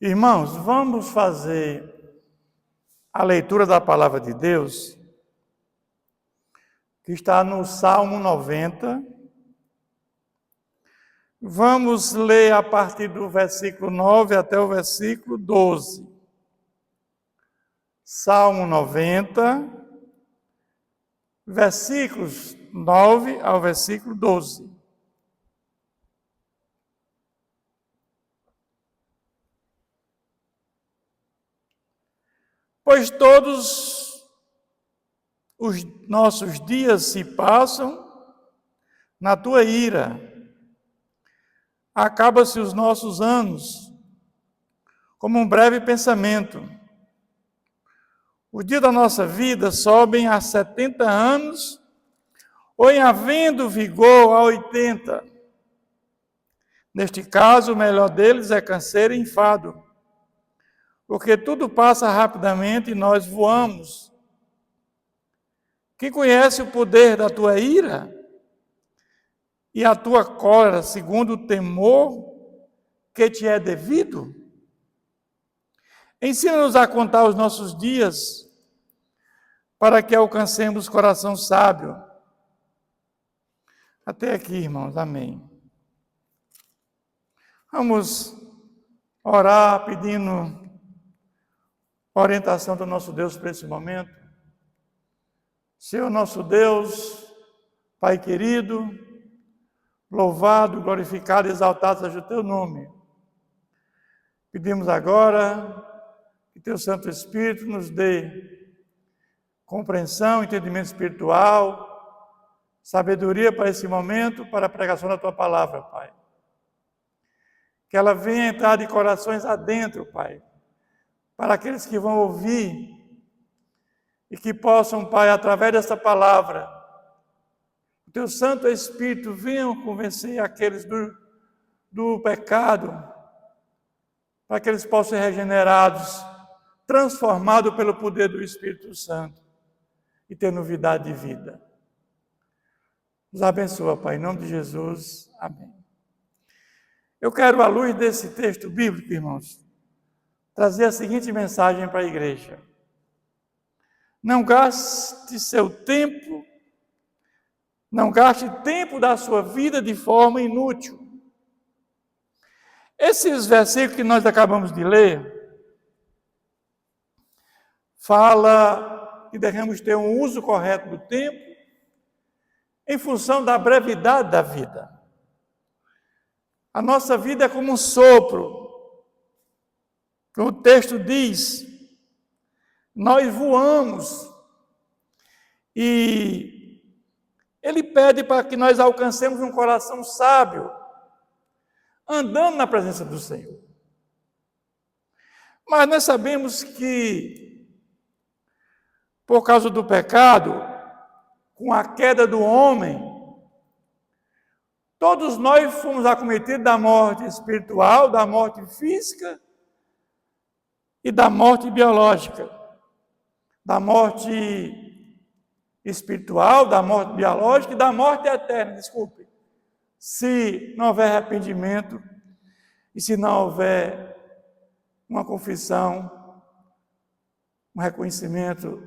Irmãos, vamos fazer a leitura da palavra de Deus, que está no Salmo 90. Vamos ler a partir do versículo 9 até o versículo 12. Salmo 90, versículos 9 ao versículo 12. Pois todos os nossos dias se passam na tua ira. Acaba-se os nossos anos como um breve pensamento. Os dias da nossa vida sobem a 70 anos, ou em havendo vigor a 80. Neste caso, o melhor deles é canseiro e enfado, porque tudo passa rapidamente e nós voamos. Quem conhece o poder da tua ira e a tua cólera, segundo o temor que te é devido? Ensina-nos a contar os nossos dias, para que alcancemos coração sábio. Até aqui, irmãos. Amém. Vamos orar pedindo a orientação do nosso Deus para esse momento. Senhor nosso Deus, Pai querido, louvado, glorificado, exaltado seja o teu nome. Pedimos agora que teu Santo Espírito nos dê compreensão, entendimento espiritual, sabedoria para esse momento, para a pregação da tua palavra, Pai. Que ela venha entrar de corações adentro, Pai, para aqueles que vão ouvir e que possam, Pai, através dessa palavra, o teu Santo Espírito venha convencer aqueles do pecado, para que eles possam ser regenerados, transformados pelo poder do Espírito Santo e ter novidade de vida. Nos abençoa, Pai, em nome de Jesus. Amém. Eu quero, à luz desse texto bíblico, irmãos, trazer a seguinte mensagem para a igreja. Não gaste seu tempo, não gaste tempo da sua vida de forma inútil. Esses versículos que nós acabamos de ler, fala que devemos ter um uso correto do tempo, em função da brevidade da vida. A nossa vida é como um sopro. O texto diz, nós voamos, e ele pede para que nós alcancemos um coração sábio, andando na presença do Senhor. Mas nós sabemos que, por causa do pecado, com a queda do homem, todos nós fomos acometidos da morte espiritual, da morte física e da morte biológica. Da morte espiritual, da morte biológica e da morte eterna, desculpe. Se não houver arrependimento e se não houver uma confissão, um reconhecimento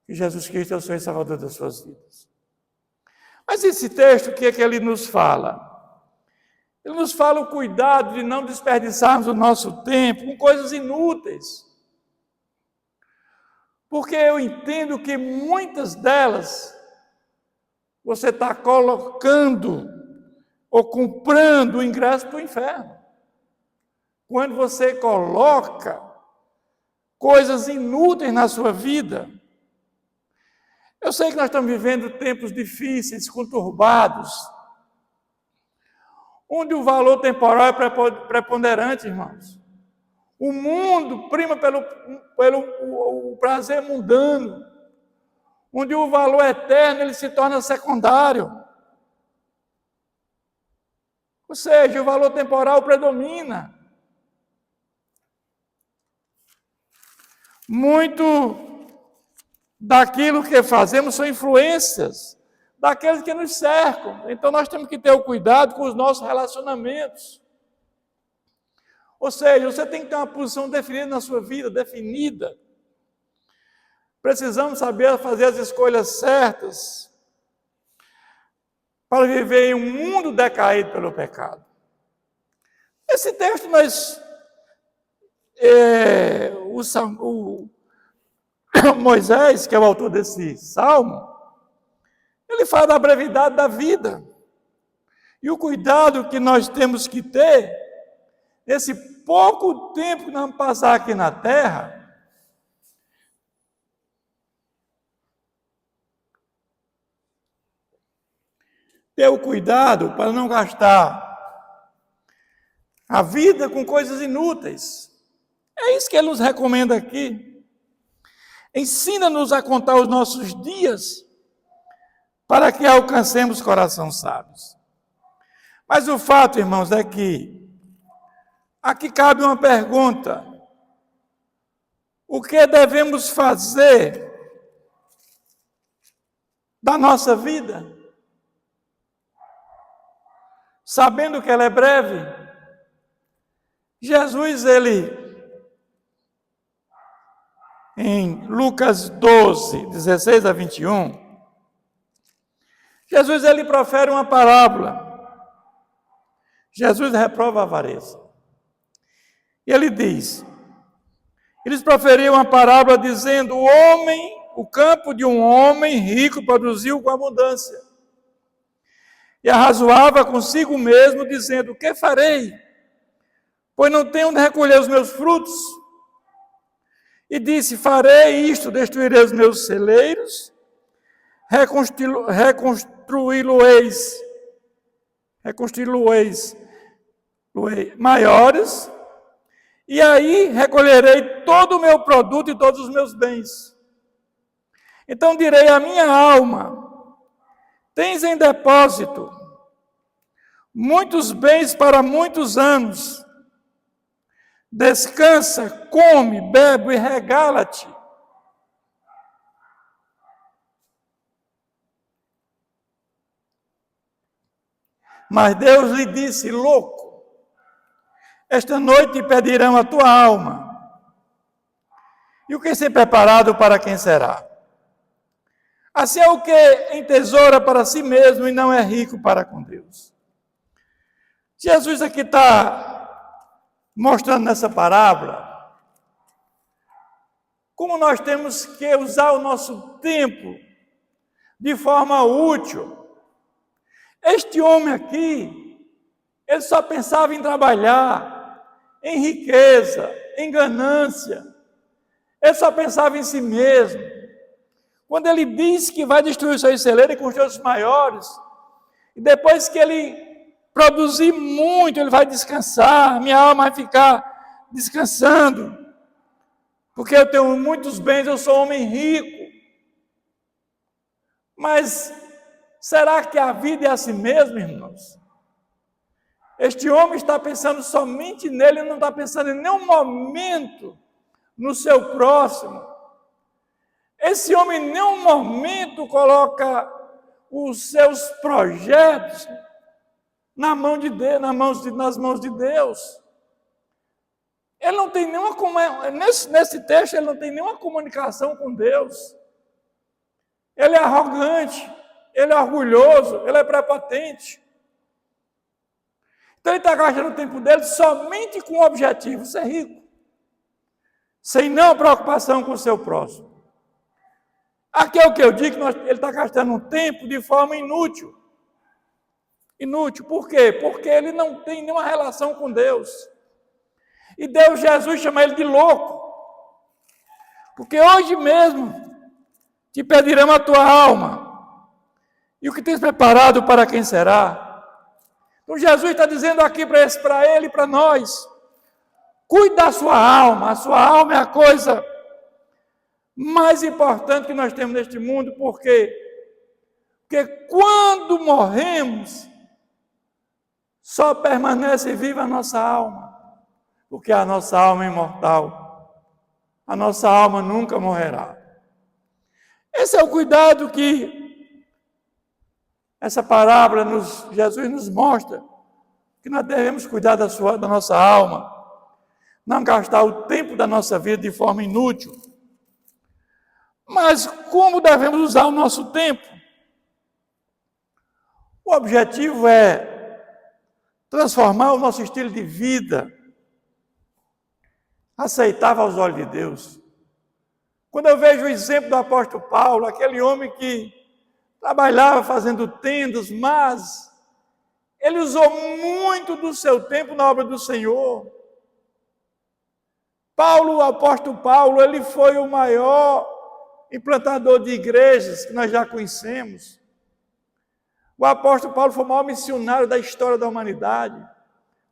que Jesus Cristo é o Senhor e Salvador das suas vidas. Mas esse texto, o que é que ele nos fala? Ele nos fala o cuidado de não desperdiçarmos o nosso tempo com coisas inúteis. Porque eu entendo que muitas delas você está colocando ou comprando o ingresso para o inferno. Quando você coloca coisas inúteis na sua vida. Eu sei que nós estamos vivendo tempos difíceis, conturbados, onde o valor temporal é preponderante, irmãos. O mundo prima pelo prazer mundano, onde o valor eterno ele se torna secundário. Ou seja, o valor temporal predomina. Muito daquilo que fazemos são influências daqueles que nos cercam. Então nós temos que ter o cuidado com os nossos relacionamentos. Ou seja, você tem que ter uma posição definida na sua vida, definida. Precisamos saber fazer as escolhas certas para viver em um mundo decaído pelo pecado. Esse texto Moisés, que é o autor desse salmo, ele fala da brevidade da vida e o cuidado que nós temos que ter nesse pouco tempo que nós vamos passar aqui na terra. Ter o cuidado para não gastar a vida com coisas inúteis. É isso que ele nos recomenda aqui. Ensina-nos a contar os nossos dias para que alcancemos corações sábios. Mas o fato, irmãos, é que aqui cabe uma pergunta. O que devemos fazer da nossa vida? Sabendo que ela é breve, Jesus, em Lucas 12, 16 a 21, Jesus, profere uma parábola. Jesus reprova a avareza. E ele diz, eles proferiam uma parábola dizendo, o campo de um homem rico produziu com abundância. E arrazoava consigo mesmo, dizendo, o que farei? Pois não tenho onde recolher os meus frutos. E disse, farei isto, destruirei os meus celeiros, reconstruí-los maiores, e aí recolherei todo o meu produto e todos os meus bens. Então direi à minha alma, tens em depósito muitos bens para muitos anos. Descansa, come, bebe e regala-te. Mas Deus lhe disse, louco, esta noite pedirão a tua alma. E o que se preparado para quem será? Assim é o que entesoura para si mesmo e não é rico para com Deus. Jesus aqui está mostrando nessa parábola como nós temos que usar o nosso tempo de forma útil. Este homem aqui, ele só pensava em trabalhar, em riqueza, em ganância. Ele só pensava em si mesmo. Quando ele diz que vai destruir os seus celeiros e construir os maiores, e depois que ele produzir muito, ele vai descansar, minha alma vai ficar descansando, porque eu tenho muitos bens, eu sou homem rico. Mas será que a vida é assim mesmo, irmãos? Este homem está pensando somente nele, não está pensando em nenhum momento no seu próximo. Esse homem em nenhum momento coloca os seus projetos nas mãos de Deus. Ele não tem nenhuma nesse texto ele não tem nenhuma comunicação com Deus. Ele é arrogante, ele é orgulhoso, ele é prepotente. Então ele está gastando o tempo dele somente com o objetivo, ser rico, sem nenhuma preocupação com o seu próximo. Aqui é o que eu digo, ele está gastando um tempo de forma inútil. Inútil, por quê? Porque ele não tem nenhuma relação com Deus. E Jesus chama ele de louco. Porque hoje mesmo te pedirão a tua alma. E o que tens preparado para quem será? Então Jesus está dizendo aqui para ele e para nós, cuide da sua alma. A sua alma é a coisa mais importante que nós temos neste mundo, porque quando morremos, só permanece viva a nossa alma, porque a nossa alma é imortal, a nossa alma nunca morrerá. Esse é o cuidado que essa parábola Jesus nos mostra, que nós devemos cuidar da nossa alma, não gastar o tempo da nossa vida de forma inútil. Mas como devemos usar o nosso tempo? O objetivo é transformar o nosso estilo de vida aceitável aos olhos de Deus. Quando eu vejo o exemplo do apóstolo Paulo, aquele homem que trabalhava fazendo tendas, mas ele usou muito do seu tempo na obra do Senhor. Paulo, o apóstolo Paulo, ele foi o maior implantador de igrejas que nós já conhecemos. O apóstolo Paulo foi o maior missionário da história da humanidade.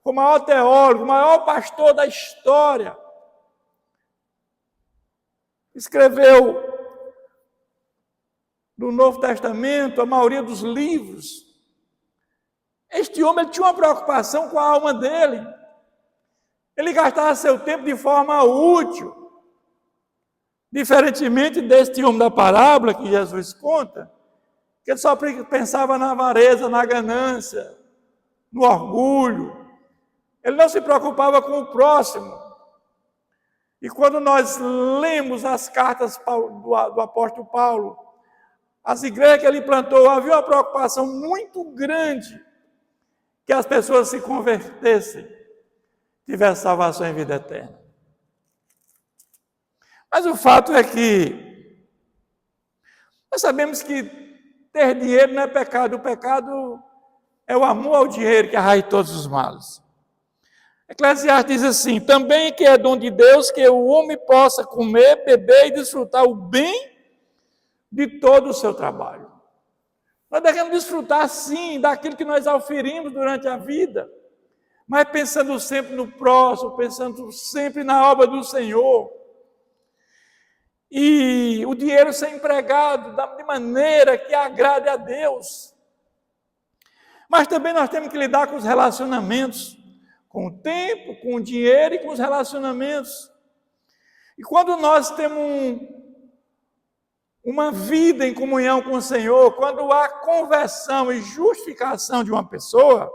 Foi o maior teólogo, o maior pastor da história. Escreveu no Novo Testamento a maioria dos livros. Este homem tinha uma preocupação com a alma dele. Ele gastava seu tempo de forma útil. Diferentemente deste homem da parábola que Jesus conta, que ele só pensava na avareza, na ganância, no orgulho. Ele não se preocupava com o próximo. E quando nós lemos as cartas do apóstolo Paulo, as igrejas que ele plantou, havia uma preocupação muito grande que as pessoas se convertessem, tivessem salvação em vida eterna. Mas o fato é que nós sabemos que ter dinheiro não é pecado. O pecado é o amor ao dinheiro que é a raiz de todos os males. Eclesiastes diz assim: também que é dom de Deus que o homem possa comer, beber e desfrutar o bem de todo o seu trabalho. Nós devemos desfrutar sim daquilo que nós oferimos durante a vida, mas pensando sempre no próximo, pensando sempre na obra do Senhor. E o dinheiro ser empregado de maneira que agrade a Deus. Mas também nós temos que lidar com os relacionamentos, com o tempo, com o dinheiro e com os relacionamentos. E quando nós temos uma vida em comunhão com o Senhor, quando há conversão e justificação de uma pessoa,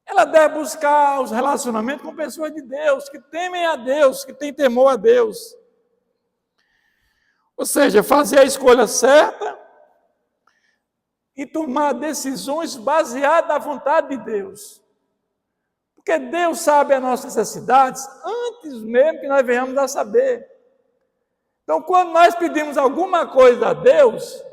ela deve buscar os relacionamentos com pessoas de Deus, que temem a Deus, que têm temor a Deus. Ou seja, fazer a escolha certa e tomar decisões baseadas na vontade de Deus. Porque Deus sabe as nossas necessidades antes mesmo que nós venhamos a saber. Então, quando nós pedimos alguma coisa a Deus,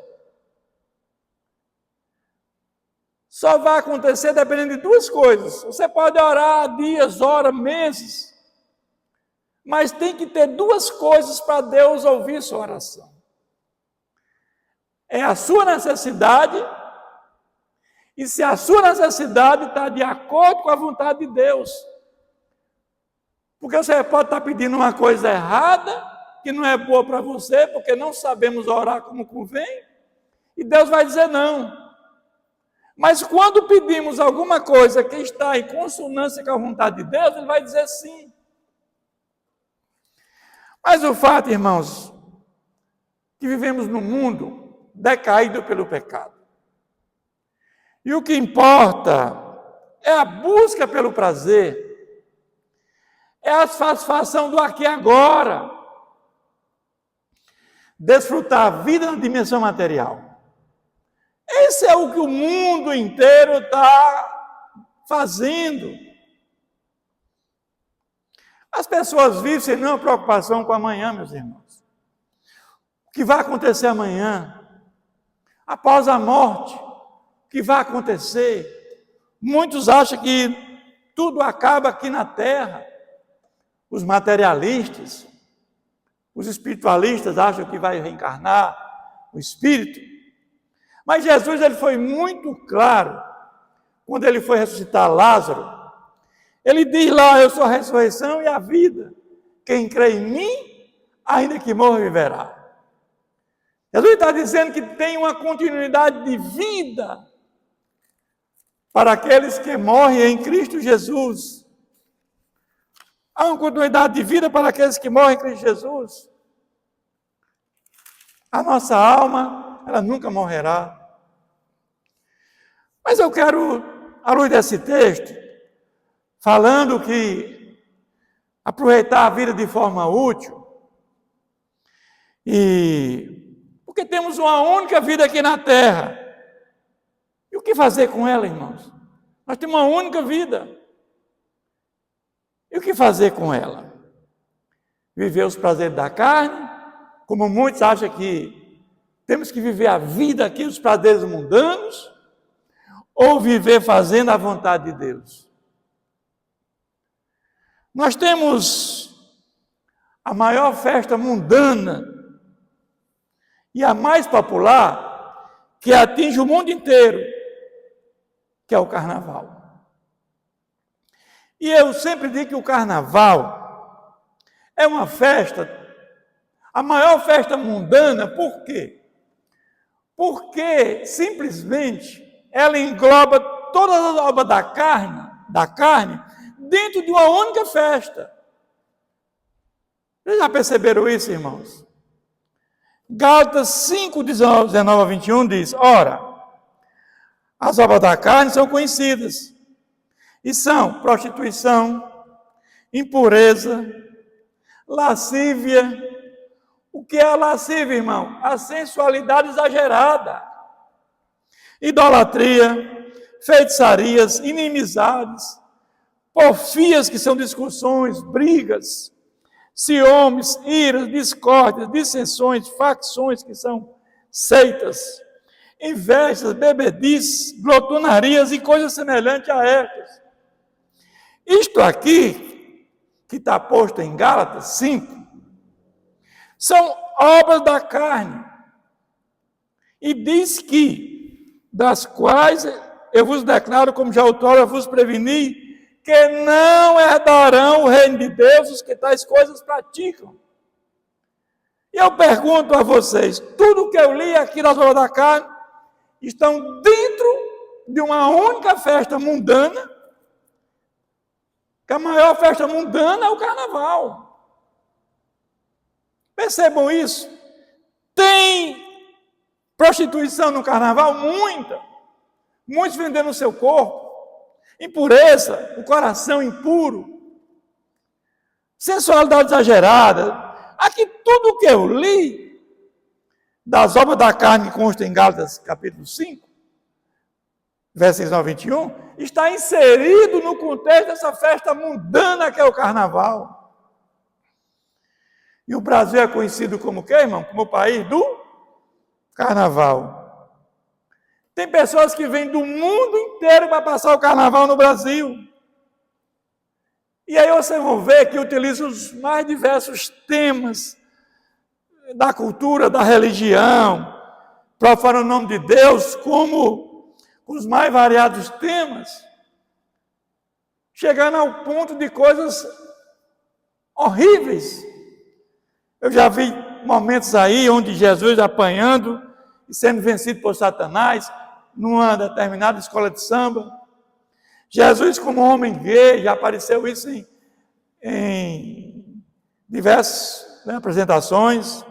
só vai acontecer dependendo de duas coisas. Você pode orar dias, horas, meses, mas tem que ter duas coisas para Deus ouvir sua oração. É a sua necessidade, e se a sua necessidade está de acordo com a vontade de Deus. Porque você pode estar pedindo uma coisa errada, que não é boa para você, porque não sabemos orar como convém, e Deus vai dizer não. Mas quando pedimos alguma coisa que está em consonância com a vontade de Deus, Ele vai dizer sim. Mas o fato, irmãos, que vivemos num mundo decaído pelo pecado. E o que importa é a busca pelo prazer, é a satisfação do aqui e agora, desfrutar a vida na dimensão material. Esse é o que o mundo inteiro está fazendo. As pessoas vivem sem nenhuma preocupação com amanhã, meus irmãos. O que vai acontecer amanhã? Após a morte, o que vai acontecer? Muitos acham que tudo acaba aqui na terra. Os materialistas, os espiritualistas acham que vai reencarnar o espírito. Mas Jesus ele foi muito claro quando ele foi ressuscitar Lázaro. Ele diz lá: eu sou a ressurreição e a vida. Quem crê em mim, ainda que morra, viverá. Jesus está dizendo que tem uma continuidade de vida para aqueles que morrem em Cristo Jesus. Há uma continuidade de vida para aqueles que morrem em Cristo Jesus. A nossa alma, ela nunca morrerá. Mas eu quero, à luz desse texto, falando que aproveitar a vida de forma útil. E porque temos uma única vida aqui na terra. E o que fazer com ela, irmãos? Nós temos uma única vida. E o que fazer com ela? Viver os prazeres da carne, como muitos acham que temos que viver a vida aqui, os prazeres mundanos, ou viver fazendo a vontade de Deus? Nós temos a maior festa mundana e a mais popular, que atinge o mundo inteiro, que é o carnaval. E eu sempre digo que o carnaval é uma festa, a maior festa mundana. Por quê? Porque simplesmente ela engloba todas as obras da carne dentro de uma única festa. Vocês já perceberam isso, irmãos? Gálatas 5, 19 a 21 diz: ora, as obras da carne são conhecidas, e são prostituição, impureza, lascívia. O que é a lascívia, irmão? A sensualidade exagerada, idolatria, feitiçarias, inimizades, porfias, que são discussões, brigas, ciúmes, iras, discórdias, dissensões, facções, que são seitas, invejas, bebedices, glotonarias e coisas semelhantes a estas. Isto aqui, que está posto em Gálatas 5, são obras da carne. E diz que, das quais eu vos declaro, como já outrora vos preveni, que não herdarão o reino de Deus os que tais coisas praticam. E eu pergunto a vocês, tudo que eu li aqui nas obras da carne estão dentro de uma única festa mundana, que a maior festa mundana é o carnaval. Percebam isso. Tem prostituição no carnaval? Muita. Muitos vendendo o seu corpo. Impureza, o coração impuro. Sensualidade exagerada. Aqui tudo que eu li das obras da carne que consta em Gálatas capítulo 5, versos 9 a 21, está inserido no contexto dessa festa mundana que é o carnaval. E o Brasil é conhecido como o quê, irmão? Como o país do carnaval. Tem pessoas que vêm do mundo inteiro para passar o carnaval no Brasil. E aí vocês vão ver que utilizam os mais diversos temas da cultura, da religião, profanam o nome de Deus, como os mais variados temas, chegando ao ponto de coisas horríveis. Eu já vi momentos aí onde Jesus apanhando e sendo vencido por Satanás numa determinada escola de samba. Jesus como homem gay, já apareceu isso em diversas apresentações.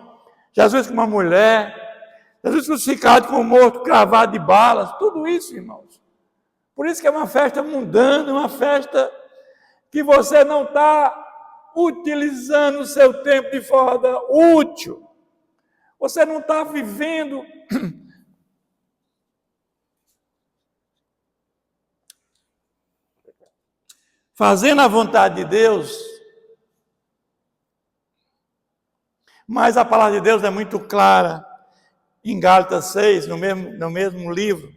Jesus como uma mulher, Jesus crucificado como morto, cravado de balas, tudo isso, irmãos. Por isso que é uma festa mundana, uma festa que você não está utilizando o seu tempo de forma útil. Você não está vivendo fazendo a vontade de Deus. Mas a palavra de Deus é muito clara em Gálatas 6, no mesmo livro.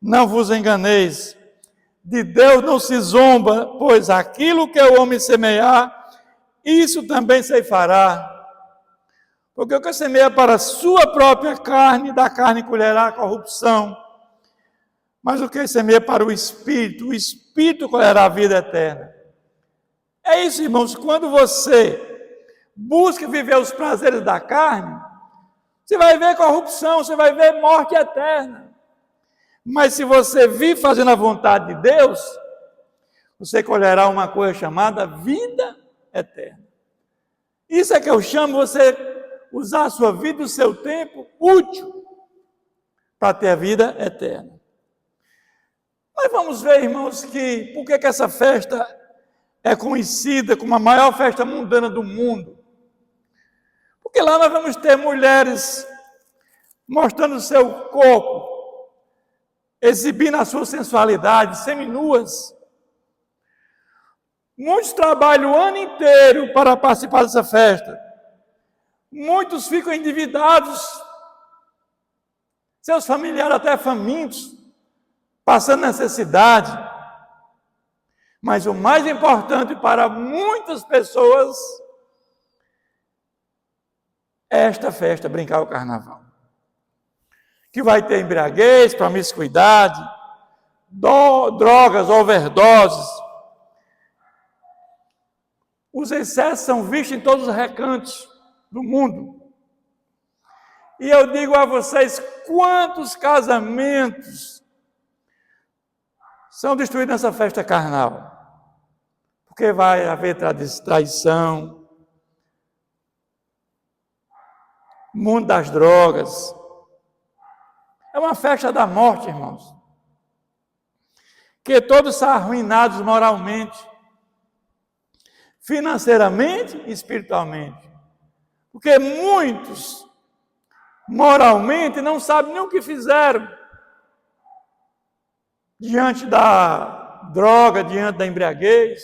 Não vos enganeis, de Deus não se zomba, pois aquilo que o homem semear, isso também ceifará. Porque o que semeia para a sua própria carne, da carne colherá a corrupção. Mas o que semeia para o Espírito colherá a vida eterna. É isso, irmãos, quando você busca viver os prazeres da carne, você vai ver corrupção, você vai ver morte eterna. Mas se você vive fazendo a vontade de Deus, você colherá uma coisa chamada vida eterna. Isso é que eu chamo você usar a sua vida, o seu tempo útil para ter a vida eterna. Mas vamos ver, irmãos, que por que essa festa é conhecida como a maior festa mundana do mundo. Porque lá nós vamos ter mulheres mostrando seu corpo, exibindo a sua sensualidade, seminuas. Muitos trabalham o ano inteiro para participar dessa festa. Muitos ficam endividados, seus familiares até famintos, passando necessidade. Mas o mais importante para muitas pessoas é esta festa, brincar o carnaval. Que vai ter embriaguez, promiscuidade, drogas, overdoses. Os excessos são vistos em todos os recantos do mundo. E eu digo a vocês, quantos casamentos são destruídos nessa festa carnal? Porque vai haver traição, mundo das drogas. É uma festa da morte, irmãos. Que todos são arruinados moralmente, financeiramente e espiritualmente. Porque muitos, moralmente, não sabem nem o que fizeram diante da droga, diante da embriaguez.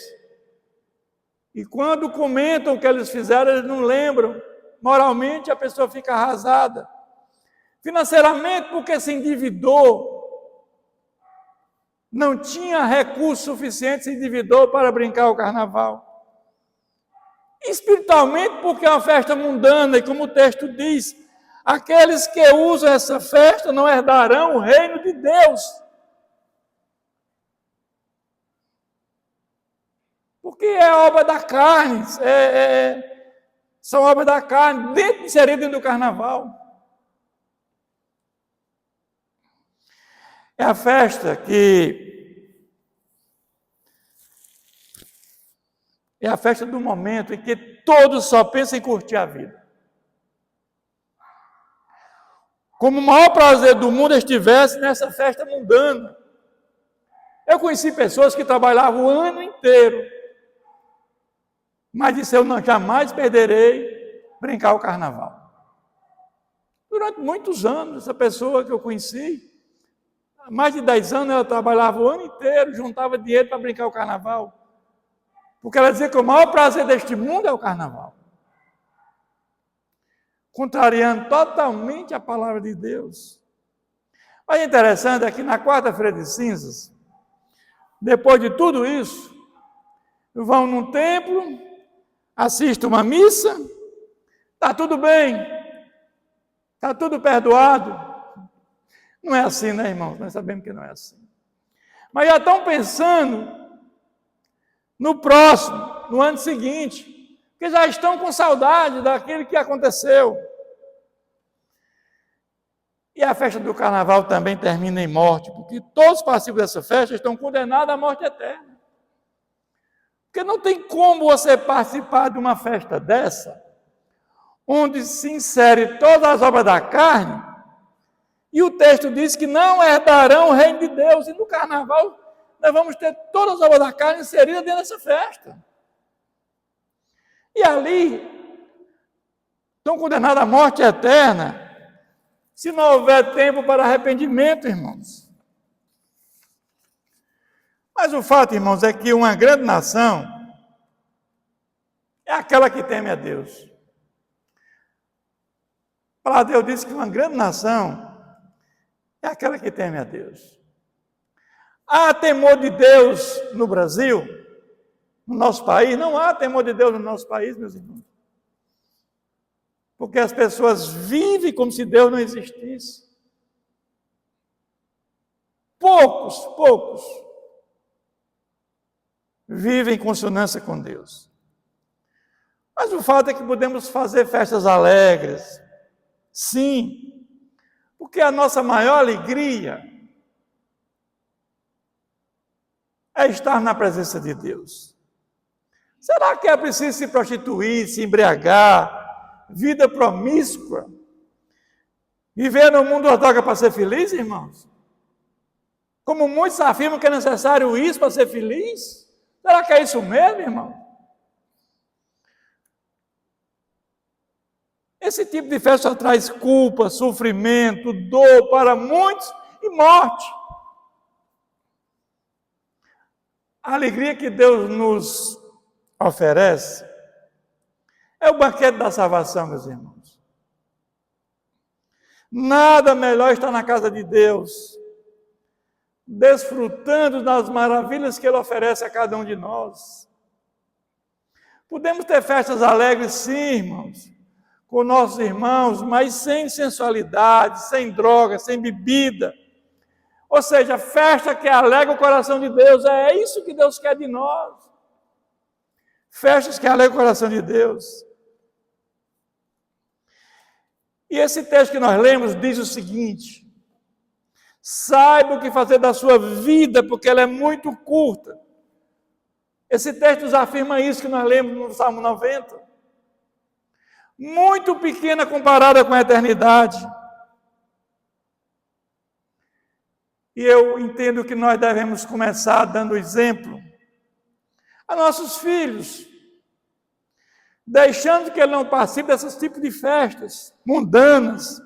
E quando comentam o que eles fizeram, eles não lembram. Moralmente, a pessoa fica arrasada. Financeiramente, porque se endividou. Não tinha recursos suficientes, se endividou para brincar o carnaval. Espiritualmente, porque é uma festa mundana, e como o texto diz, aqueles que usam essa festa não herdarão o reino de Deus. Porque é obra da carne, são obras da carne, inseridas dentro do carnaval. É a festa é a festa do momento em que todos só pensam em curtir a vida. Como o maior prazer do mundo estivesse nessa festa mundana. Eu conheci pessoas que trabalhavam o ano inteiro, mas disse, eu jamais perderei brincar o carnaval. Durante muitos anos, essa pessoa que eu conheci, há mais de 10 anos, ela trabalhava o ano inteiro, juntava dinheiro para brincar o carnaval. Porque ela dizia que o maior prazer deste mundo é o carnaval. Contrariando totalmente a palavra de Deus. Mas interessante é que na quarta-feira de cinzas, depois de tudo isso, vão num templo, assistem uma missa, está tudo bem, está tudo perdoado. Não é assim, né, irmãos? Nós sabemos que não é assim. Mas já estão pensando no próximo, no ano seguinte, porque já estão com saudade daquilo que aconteceu. E a festa do carnaval também termina em morte, porque todos os participantes dessa festa estão condenados à morte eterna. Porque não tem como você participar de uma festa dessa, onde se insere todas as obras da carne, e o texto diz que não herdarão o reino de Deus. E no carnaval nós vamos ter todas as obras da carne inseridas dentro dessa festa. E ali estão condenados à morte eterna, se não houver tempo para arrependimento, irmãos. Mas o fato, irmãos, é que uma grande nação é aquela que teme a Deus. A palavra de Deus diz que uma grande nação é aquela que teme a Deus. Há temor de Deus no Brasil, no nosso país? Não há temor de Deus no nosso país, meus irmãos. Porque as pessoas vivem como se Deus não existisse. Poucos vivem em consonância com Deus. Mas o fato é que podemos fazer festas alegres, sim, porque a nossa maior alegria é estar na presença de Deus. Será que é preciso se prostituir, se embriagar, vida promíscua, viver no mundo das drogas para ser feliz, irmãos? Como muitos afirmam que é necessário isso para ser feliz, Será que é isso mesmo, irmão? Esse tipo de festa traz culpa, sofrimento, dor para muitos e morte. A alegria que Deus nos oferece é o banquete da salvação, meus irmãos. Nada melhor estar na casa de Deus, desfrutando das maravilhas que Ele oferece a cada um de nós. Podemos ter festas alegres, sim, irmãos, com nossos irmãos, mas sem sensualidade, sem droga, sem bebida. Ou seja, festa que alegra o coração de Deus, é isso que Deus quer de nós. Festas que alegram o coração de Deus. E esse texto que nós lemos diz o seguinte: saiba o que fazer da sua vida, porque ela é muito curta. Esse texto nos afirma isso que nós lemos no Salmo 90. Muito pequena comparada com a eternidade. E eu entendo que nós devemos começar dando exemplo a nossos filhos, deixando que ele não participe desses tipos de festas mundanas,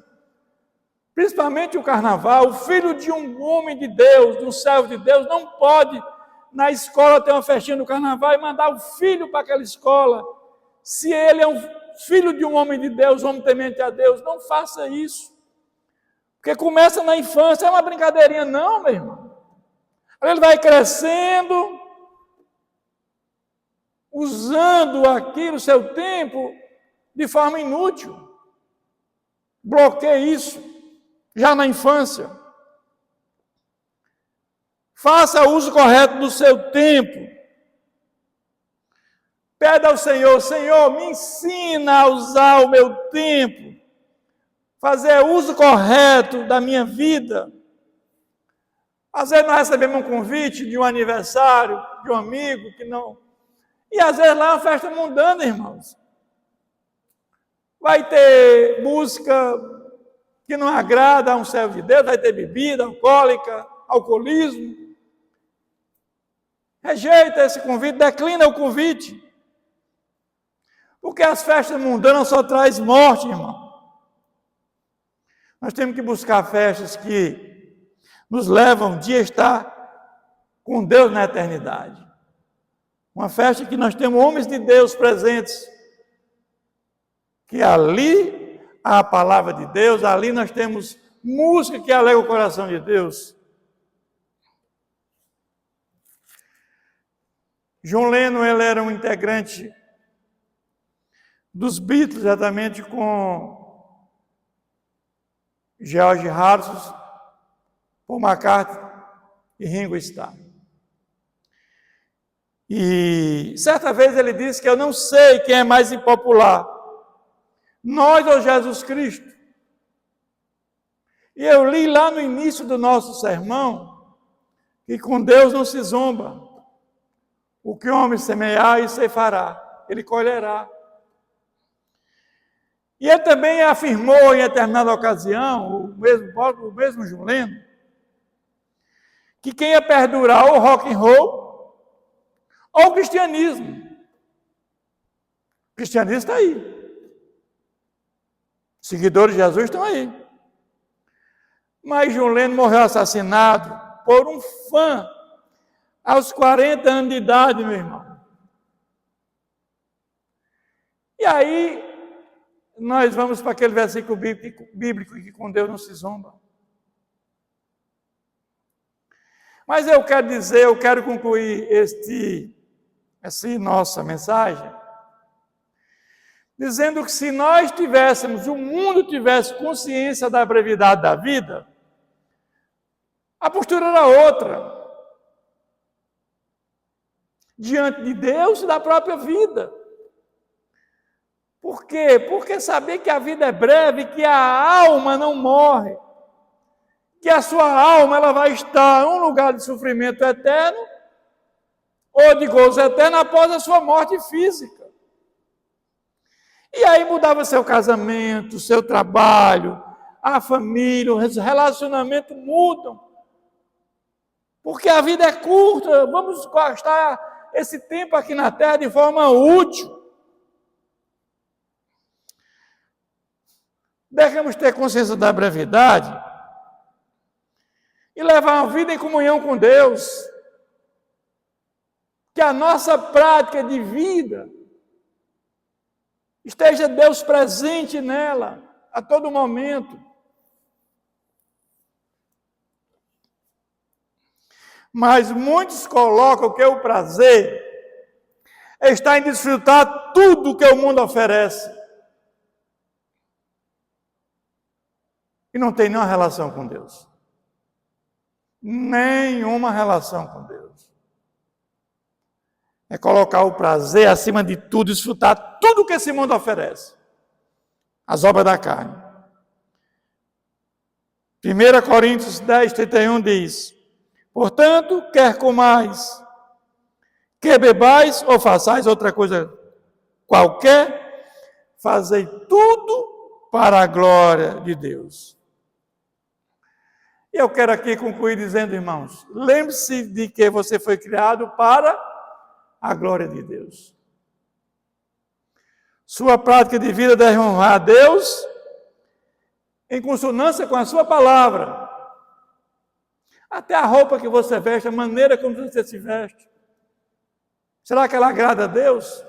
principalmente o carnaval. O filho de um homem de Deus, de um servo de Deus, não pode na escola ter uma festinha do carnaval e mandar o filho para aquela escola. Se ele é um filho de um homem de Deus, homem temente a Deus, não faça isso. Porque começa na infância, é uma brincadeirinha, não, meu irmão. Aí ele vai crescendo, usando aquilo, o seu tempo, de forma inútil. Bloqueie isso, já na infância. Faça o uso correto do seu tempo. Pede ao Senhor: Senhor, me ensina a usar o meu tempo, fazer uso correto da minha vida. Às vezes nós recebemos um convite de um aniversário, de um amigo que não... E às vezes lá é uma festa mundana, irmãos. Vai ter música que não agrada a um servo de Deus, vai ter bebida alcoólica, alcoolismo. Rejeita esse convite, declina o convite. Porque as festas mundanas só trazem morte, irmão. Nós temos que buscar festas que nos levam de estar com Deus na eternidade. Uma festa que nós temos homens de Deus presentes, que ali há a palavra de Deus, ali nós temos música que alegra o coração de Deus. John Lennon, ele era um integrante dos Beatles, exatamente com George Harrison, Paul McCartney e Ringo Starr. E certa vez ele disse que eu não sei quem é mais impopular, nós ou Jesus Cristo. E eu li lá no início do nosso sermão que com Deus não se zomba. O que o homem semear, isso ele fará, ele colherá. E ele também afirmou em determinada ocasião, o mesmo John Lennon, que quem ia perdurar ou o rock and roll ou o cristianismo. O cristianismo está aí. Seguidores de Jesus estão aí. Mas John Lennon morreu assassinado por um fã aos 40 anos de idade, meu irmão. E aí nós vamos para aquele versículo bíblico que com Deus não se zomba. Mas eu quero concluir essa nossa mensagem, dizendo que se nós tivéssemos, o mundo tivesse consciência da brevidade da vida, a postura era outra. Diante de Deus e da própria vida. Por quê? Porque saber que a vida é breve, que a alma não morre, que a sua alma ela vai estar em um lugar de sofrimento eterno ou de gozo eterno após a sua morte física. E aí mudava seu casamento, seu trabalho, a família, os relacionamentos mudam. Porque a vida é curta, vamos estar esse tempo aqui na terra de forma útil. Devemos ter consciência da brevidade e levar uma vida em comunhão com Deus. Que a nossa prática de vida esteja Deus presente nela a todo momento. Mas muitos colocam que o prazer está em desfrutar tudo que o mundo oferece. E não tem nenhuma relação com Deus. Nenhuma relação com Deus. É colocar o prazer acima de tudo, desfrutar tudo que esse mundo oferece. As obras da carne. 1 Coríntios 10, 31 diz: portanto, quer comais, quer bebais ou façais outra coisa qualquer, fazei tudo para a glória de Deus. E eu quero aqui concluir dizendo, irmãos, lembre-se de que você foi criado para a glória de Deus. Sua prática de vida deve honrar a Deus em consonância com a sua palavra. Até a roupa que você veste, a maneira como você se veste. Será que ela agrada a Deus?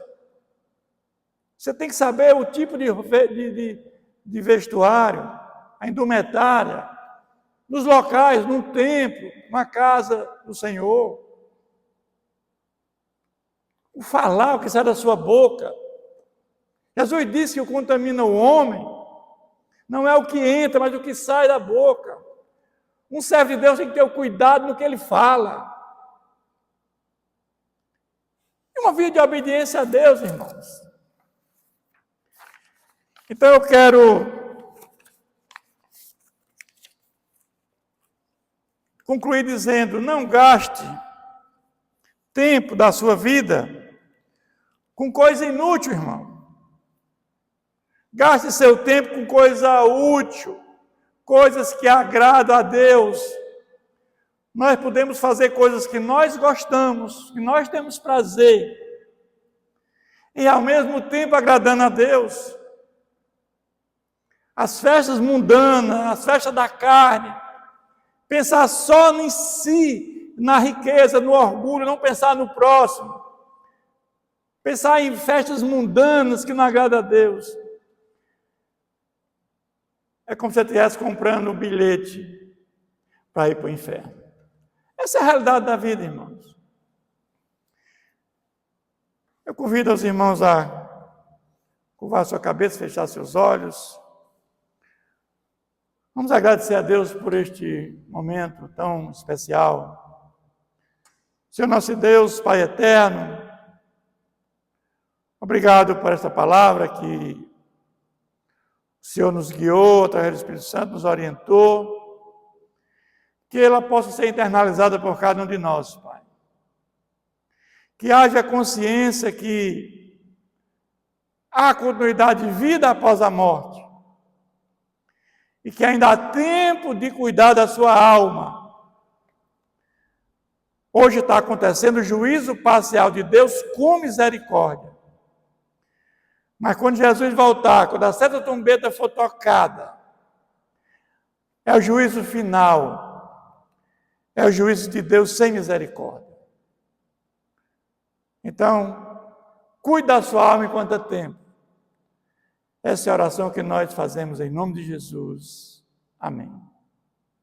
Você tem que saber o tipo de vestuário, a indumentária, nos locais, num templo, na casa do Senhor. O falar, o que sai da sua boca. Jesus disse que o que contamina o homem não é o que entra, mas o que sai da boca. Um servo de Deus tem que ter o cuidado no que ele fala. E uma vida de obediência a Deus, irmãos. Então eu quero concluir dizendo, não gaste tempo da sua vida com coisa inútil, irmão. Gaste seu tempo com coisa útil, coisas que agradam a Deus. Nós podemos fazer coisas que nós gostamos, que nós temos prazer, e ao mesmo tempo agradando a Deus. As festas mundanas, as festas da carne, pensar só em si, na riqueza, no orgulho, não pensar no próximo. Pensar em festas mundanas que não agradam a Deus. É como se você estivesse comprando um bilhete para ir para o inferno. Essa é a realidade da vida, irmãos. Eu convido os irmãos a curvar sua cabeça, fechar seus olhos. Vamos agradecer a Deus por este momento tão especial. Senhor nosso Deus, Pai eterno, obrigado por esta palavra que o Senhor nos guiou, através do Espírito Santo, nos orientou, que ela possa ser internalizada por cada um de nós, Pai. Que haja consciência que há continuidade de vida após a morte. E que ainda há tempo de cuidar da sua alma. Hoje está acontecendo o juízo parcial de Deus com misericórdia. Mas quando Jesus voltar, quando a sexta trombeta for tocada, é o juízo final. É o juízo de Deus sem misericórdia. Então, cuide da sua alma enquanto é tempo. Essa é a oração que nós fazemos em nome de Jesus. Amém.